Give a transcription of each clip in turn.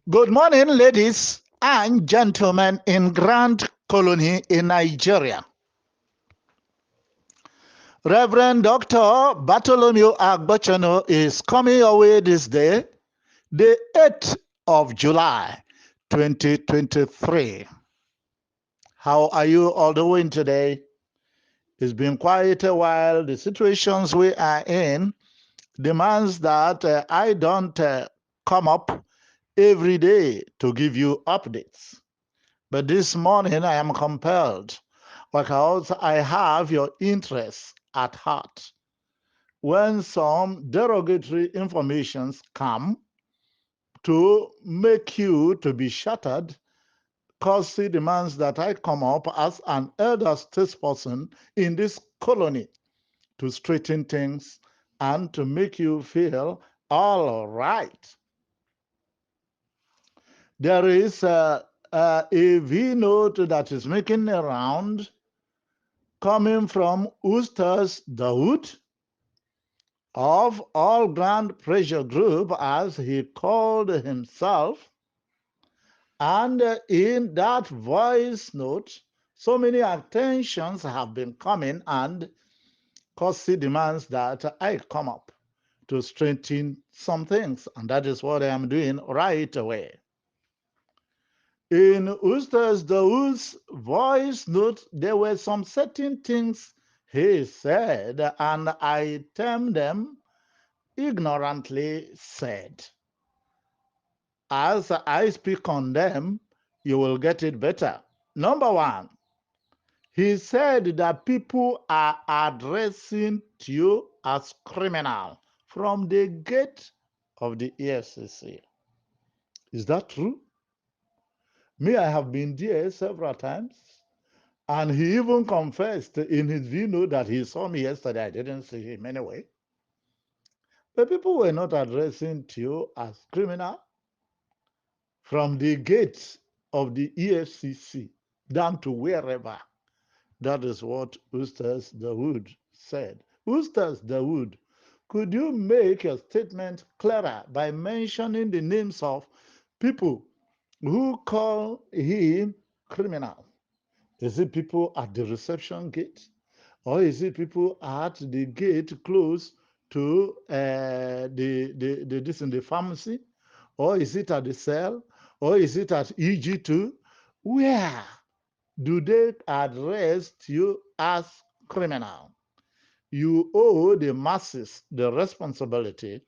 Good morning, ladies and gentlemen in Grand Colony in Nigeria. Reverend Dr. Bartholomew Agbochenu is coming away this day, the 8th of July, 2023. How are you all doing today? It's been quite a while. The situations we are in demands that I don't come up every day to give you updates. But this morning I am compelled because I have your interests at heart. When some derogatory informations come to make you to be shattered, causes demands that I come up as an elder statesperson in this colony to straighten things and to make you feel all right. There is a V note that is making a round coming from Ustarz Dawood of All Grand Pressure Group, as he called himself. And in that voice note, so many attentions have been coming, and Kosi demands that I come up to strengthen some things, and that is what I am doing right away. In Ustarz Dawood's voice note, there were some certain things he said, and I termed them ignorantly said. As I speak on them, you will get it better. Number one, he said that people are addressing you as criminal from the gate of the EFCC. Is that true? Me, I have been there several times. And he even confessed in his video that he saw me yesterday. I didn't see him anyway. But people were not addressing you as criminal from the gates of the EFCC down to wherever. That is what Ustarz Dawood said. Ustarz Dawood, could you make your statement clearer by mentioning the names of people who call him criminal? Is it people at the reception gate? Or is it people at the gate close to this in the pharmacy? Or is it at the cell? Or is it at EG2? Where do they address you as criminal? You owe the masses the responsibility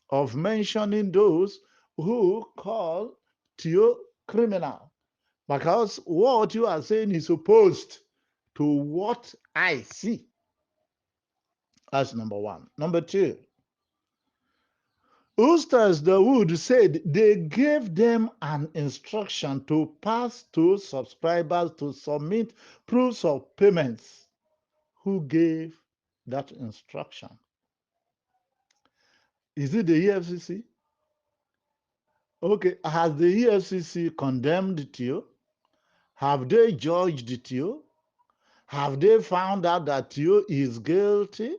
of mentioning those who call you criminal. Because what you are saying is opposed to what I see. That's number one. Number two, Ustarz Dawood said they gave them an instruction to pass to subscribers to submit proofs of payments. Who gave that instruction? Is it the EFCC? Okay, has the EFCC condemned it you? Have they judged it you? Have they found out that you is guilty?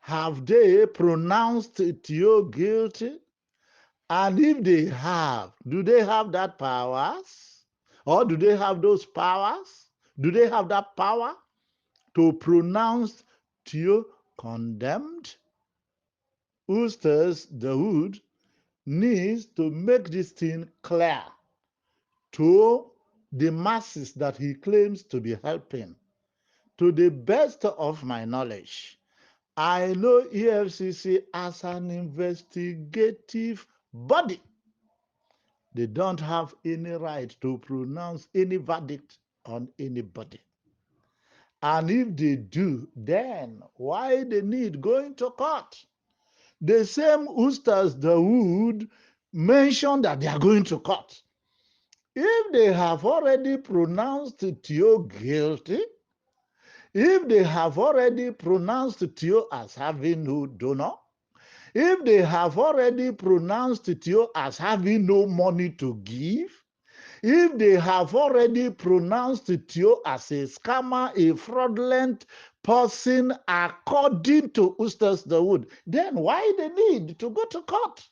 Have they pronounced it you guilty? And if they have, do they have that powers? Or do they have those powers? Do they have that power to pronounce you condemned? Ustarz Dawood needs to make this thing clear to the masses that he claims to be helping. To the best of my knowledge, I know EFCC as an investigative body. They don't have any right to pronounce any verdict on anybody. And if they do, then why the need going to court? The same Ustarz Dawood mentioned that they are going to court. If they have already pronounced you guilty, if they have already pronounced you as having no donor, if they have already pronounced you as having no money to give, if they have already pronounced you as a scammer, a fraudulent person, according to Ustarz Dawood, then why the need to go to court?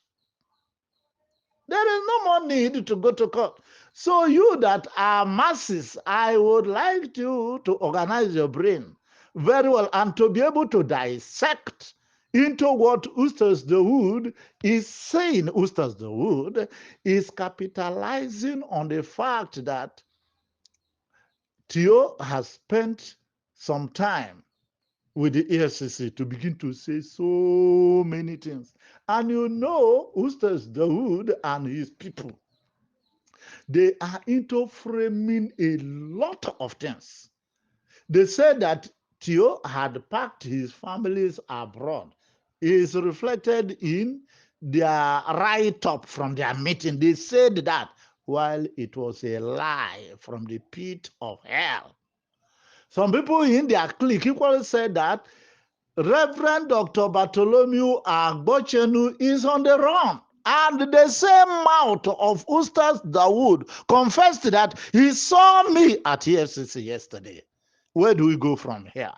There is no more need to go to court. So you that are masses, I would like you to organize your brain very well and to be able to dissect into what Ustarz Dawood is saying. Ustarz Dawood is capitalizing on the fact that Theo has spent some time with the EFCC to begin to say so many things. And you know, Ustarz Dawood and his people, they are into framing a lot of things. They said that Theo had packed his families abroad. Is reflected in their write-up from their meeting. They said that while it was a lie from the pit of hell. Some people in their clique equally said that Reverend Dr. Bartholomew Agbochenu is on the run. And the same mouth of Ustarz Dawood confessed that he saw me at EFCC yesterday. Where do we go from here?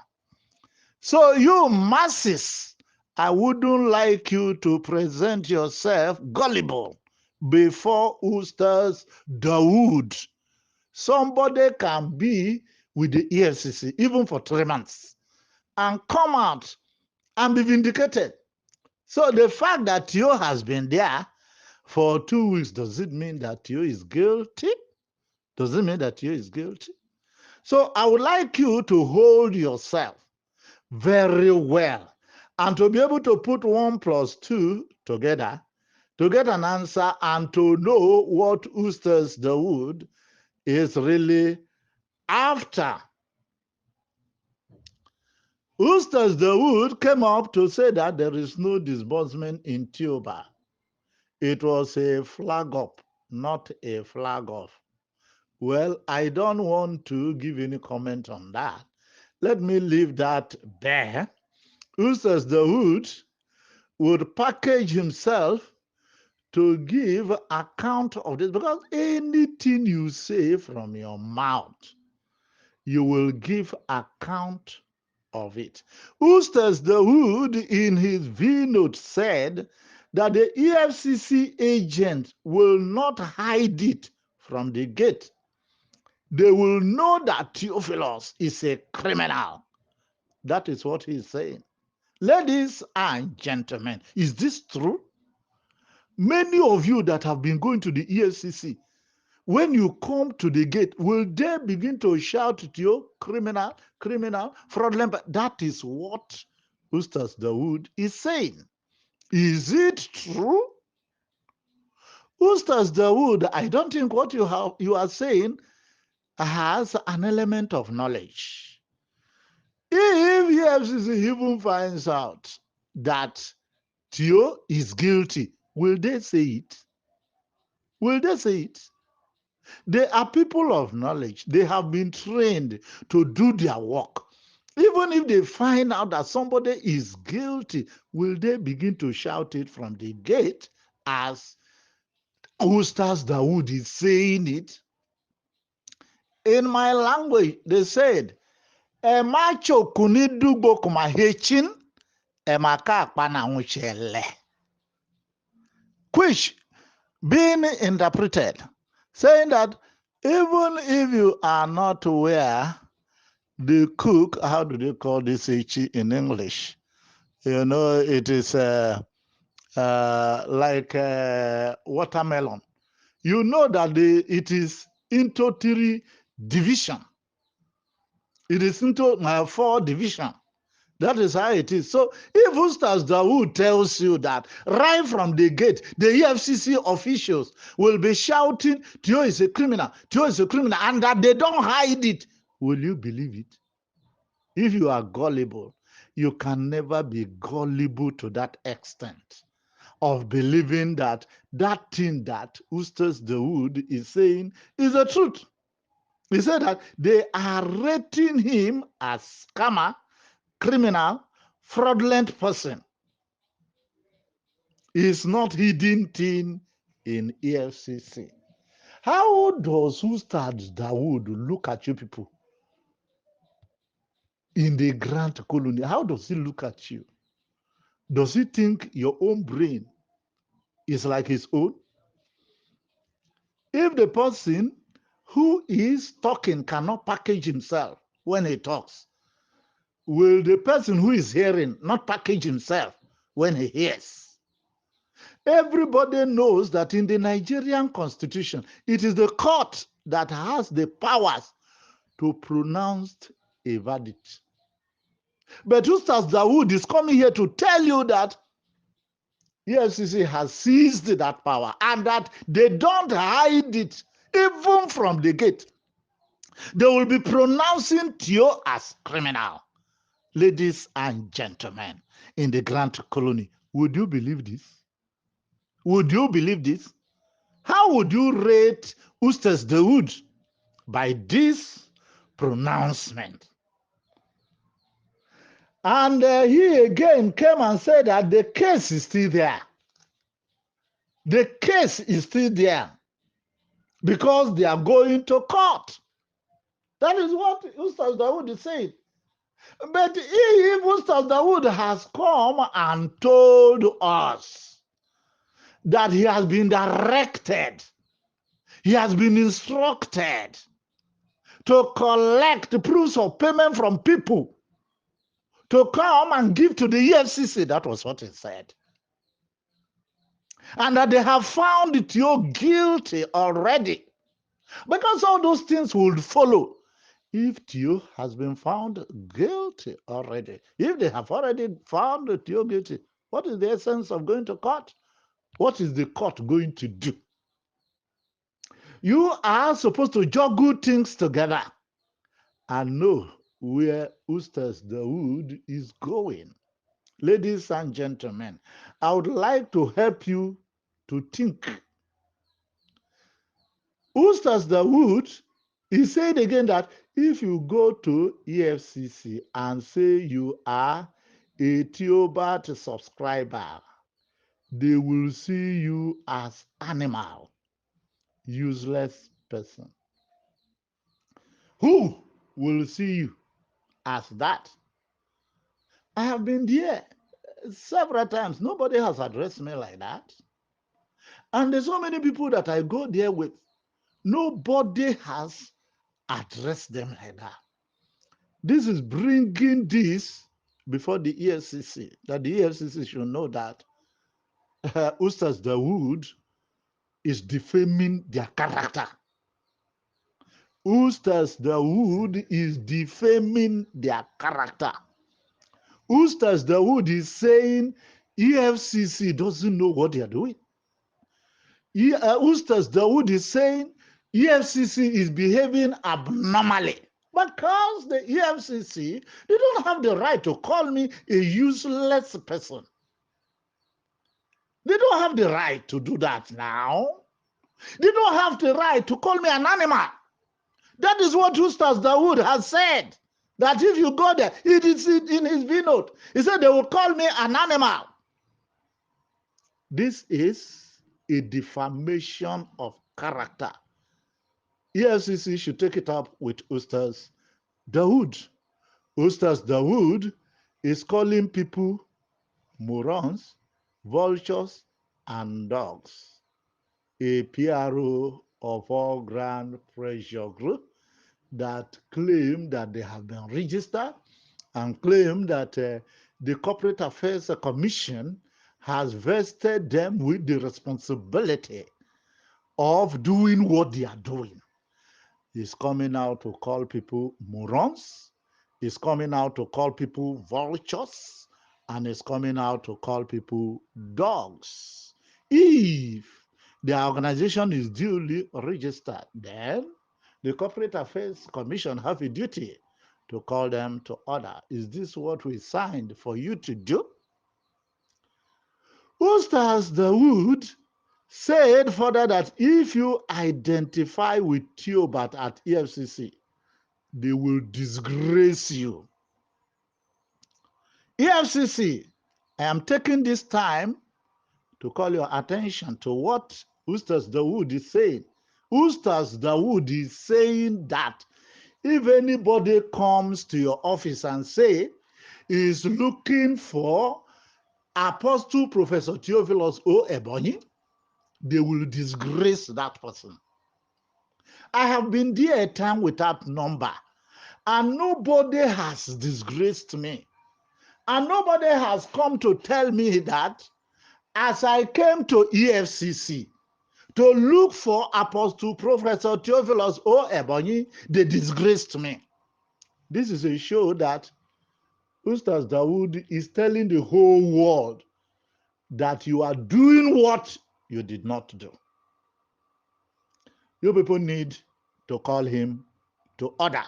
So you masses, I wouldn't like you to present yourself gullible before Ustarz Dawood. Somebody can be with the EFCC even for 3 months and come out and be vindicated. So the fact that Theo has been there for 2 weeks, does it mean that Theo is guilty? Does it mean that Theo is guilty? So I would like you to hold yourself very well and to be able to put 1 plus 2 together to get an answer and to know what Ustarz Dawood is really after. Ustarz Dawood came up to say that there is no disbursement in Tuba. It was a flag up, not a flag off. Well, I don't want to give any comment on that. Let me leave that there. Ustarz Dawood would package himself to give account of this because anything you say from your mouth, you will give account of it. Ustarz Dawood, in his V note, said that the EFCC agent will not hide it from the gate. They will know that Theophilus is a criminal. That is what he's saying. Ladies and gentlemen, is this true? Many of you that have been going to the EFCC, when you come to the gate, will they begin to shout to you, criminal, criminal, fraudulent? That is what Ustarz Dawood is saying. Is it true? Ustarz Dawood, I don't think what you are saying has an element of knowledge. If EFCC even finds out that Theo is guilty, will they say it? Will they say it? They are people of knowledge. They have been trained to do their work. Even if they find out that somebody is guilty, will they begin to shout it from the gate as Ustarz Dawood is saying it? In my language, they said, Emacho kunidugbo kumahechin, emaka akpana nwuchele. Which being interpreted, saying that even if you are not aware, the cook, how do they call this in English? You know, it is like watermelon. You know that it is into 3 division. It is into 4 division. That is how it is. So if Ustarz Dawood tells you that right from the gate, the EFCC officials will be shouting, Theo is a criminal, Theo is a criminal, and that they don't hide it, will you believe it? If you are gullible, you can never be gullible to that extent of believing that that thing that Ustarz Dawood is saying is the truth. He said that they are rating him as scammer, criminal, fraudulent person. Is not hidden thing in EFCC. How does Ustarz Dawood look at you people in the Grand Colony? How does he look at you? Does he think your own brain is like his own? If the person who is talking cannot package himself when he talks, will the person who is hearing not package himself when he hears? Everybody knows that in the Nigerian constitution, it is the court that has the powers to pronounce a verdict. But Ustarz Dawood is coming here to tell you that EFCC has seized that power and that they don't hide it even from the gate. They will be pronouncing Theo as criminal. Ladies and gentlemen in the Grand Colony, would you believe this? Would you believe this? How would you rate Ustarz Dawood by this pronouncement? And he again came and said that the case is still there. The case is still there because they are going to court. That is what Ustarz Dawood is saying. But if Ustarz Dawood has come and told us that he has been directed, he has been instructed to collect proofs of payment from people to come and give to the EFCC. That was what he said. And that they have found Theo guilty already. Because all those things would follow if Theo has been found guilty already. If they have already found Theo guilty, what is the essence of going to court? What is the court going to do? You are supposed to juggle things together and know where Ustarz Dawood is going. Ladies and gentlemen, I would like to help you to think. Ustarz Dawood, he said again that if you go to EFCC and say you are a Theobald subscriber, they will see you as animal, useless person. Who will see you as that? I have been there several times. Nobody has addressed me like that. And there's so many people that I go there with. Nobody has addressed them like that. This is bringing this before the EFCC, that the EFCC should know that Ustarz Dawood is defaming their character. Ustarz Dawood is defaming their character. Ustarz Dawood is saying EFCC doesn't know what they are doing. Ustarz Dawood is saying EFCC is behaving abnormally. Because the EFCC, they don't have the right to call me a useless person. They don't have the right to do that now. They don't have the right to call me an animal. That is what Ustarz Dawood has said. That if you go there, it is in his V-note. He said they will call me an animal. This is a defamation of character. EFCC should take it up with Ustarz Dawood. Ustarz Dawood is calling people morons, vultures, and dogs. A PRO of all Grand Pressure Group that claim that they have been registered and claim that the Corporate Affairs Commission has vested them with the responsibility of doing what they are doing. He's coming out to call people morons. He's coming out to call people vultures. And he's coming out to call people dogs. If the organization is duly registered, then the Corporate Affairs Commission have a duty to call them to order. Is this what we signed for you to do? Ustarz Dawood said further that if you identify with Theobald at EFCC, they will disgrace you. EFCC, I am taking this time to call your attention to what Ustarz Dawood is saying. Ustarz Dawood is saying that if anybody comes to your office and say he is looking for Apostle Professor Theophilus O. Ebonyi, they will disgrace that person. I have been there a time without number, and nobody has disgraced me. And nobody has come to tell me that as I came to EFCC to look for Apostle Professor Theophilus O. Ebonyi, they disgraced me. This is a show that Ustarz Dawood is telling the whole world that you are doing what you did not do. You people need to call him to order.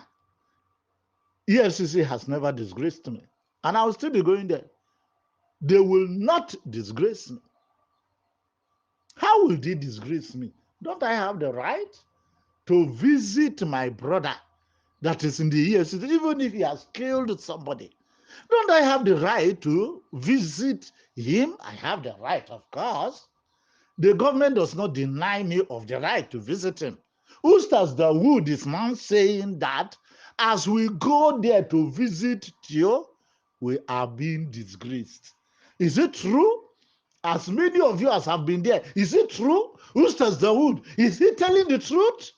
EFCC has never disgraced me, and I will still be going there. They will not disgrace me. How will they disgrace me? Don't I have the right to visit my brother that is in the EFCC, even if he has killed somebody? Don't I have the right to visit him? I have the right, of course. The government does not deny me of the right to visit him. Ustarz Dawood is now saying that as we go there to visit Theo, we are being disgraced. Is it true? As many of you as have been there, is it true? Ustarz Dawood, is he telling the truth?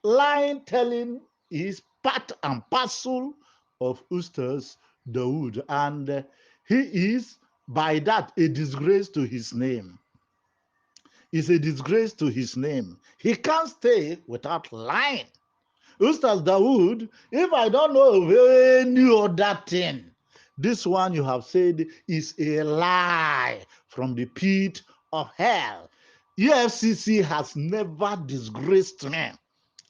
Lying telling is part and parcel of Ustarz Dawood, and he is by that a disgrace to his name. It's a disgrace to his name. He can't stay without lying. Ustarz Dawood, if I don't know of any other thing, this one you have said is a lie from the pit of hell. EFCC has never disgraced me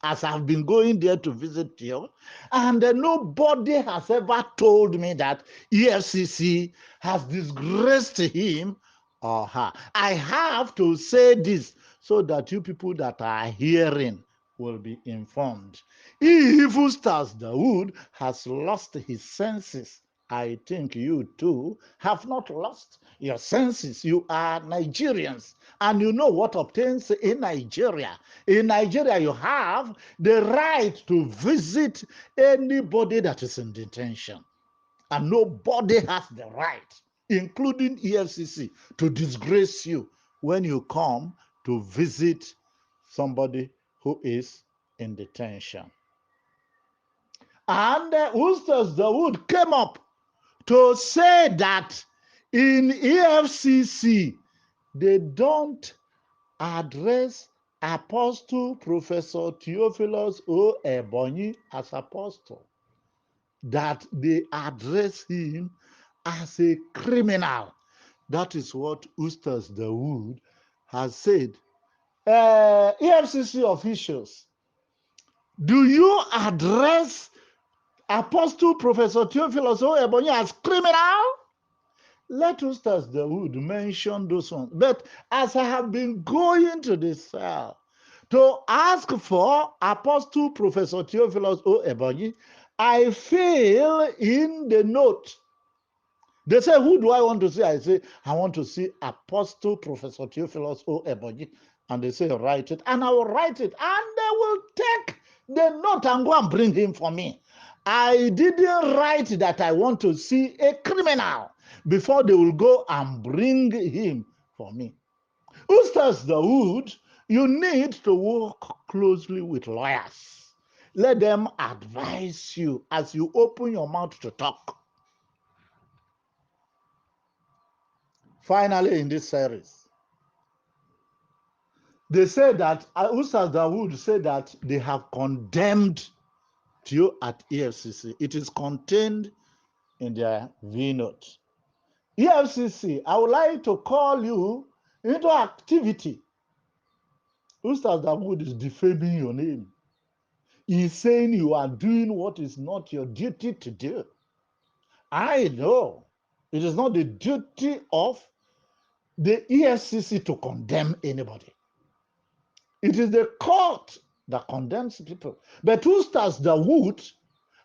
as I've been going there to visit you, and nobody has ever told me that EFCC has disgraced him or her. I have to say this so that you people that are hearing will be informed. If Ustarz Dawood has lost his senses, I think you too have not lost your senses. You are Nigerians, and you know what obtains in Nigeria. In Nigeria, you have the right to visit anybody that is in detention, and nobody has the right, including EFCC, to disgrace you when you come to visit somebody who is in detention. And Ustarz Dawood came up to say that in EFCC, they don't address Apostle Professor Theophilus O. Ebonyi as apostle, that they address him as a criminal. That is what Ustarz Dawood has said. EFCC officials, do you address Apostle Professor Theophilus O. Ebonyi as criminal? Let Ustarz Dawood mention those ones. But as I have been going to the cell to ask for Apostle Professor Theophilus O. Ebonyi, I fill in the note. They say, who do I want to see? I say, I want to see Apostle Professor Theophilus O. Ebonyi. And they say, write it. And I will write it. And they will take the note and go and bring him for me. I didn't write that I want to see a criminal before they will go and bring him for me. Ustarz Dawood, you need to work closely with lawyers. Let them advise you as you open your mouth to talk. Finally, in this series, they say that Ustarz Dawood said that they have condemned you at EFCC. It is contained in their V note. EFCC, I would like to call you into activity. Ustarz Dawood is defaming your name. He's saying you are doing what is not your duty to do. I know it is not the duty of the EFCC to condemn anybody. It is the court that condemns people. But Ustarz Dawood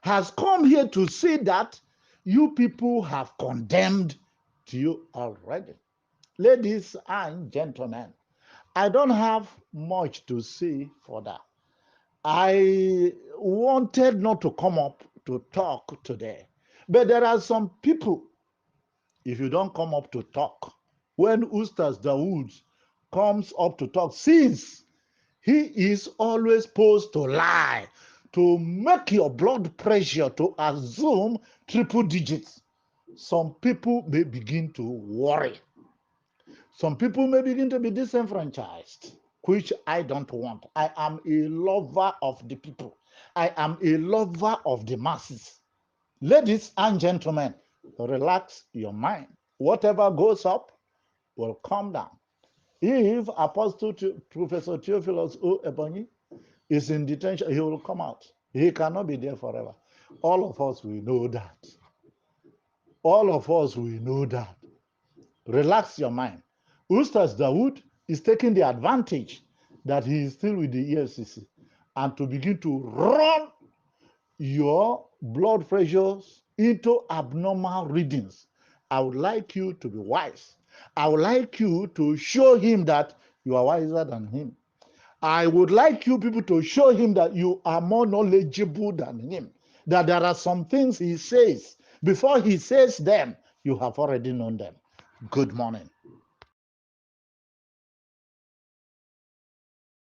has come here to say that you people have condemned you already. Ladies and gentlemen, I don't have much to say for that. I wanted not to come up to talk today, but there are some people, if you don't come up to talk, when Ustarz Dawood comes up to talk, since He is always supposed to lie, to make your blood pressure to assume triple digits. Some people may begin to worry. Some people may begin to be disenfranchised, which I don't want. I am a lover of the people. I am a lover of the masses. Ladies and gentlemen, relax your mind. Whatever goes up will come down. If Apostle Professor Theophilus O. Ebonyi is in detention, he will come out. He cannot be there forever. All of us, we know that. All of us, we know that. Relax your mind. Ustarz Dawood is taking the advantage that he is still with the EFCC and to begin to run your blood pressures into abnormal readings. I would like you to be wise. I would like you to show him that you are wiser than him. I would like you people to show him that you are more knowledgeable than him. That there are some things he says, before he says them, you have already known them. Good morning.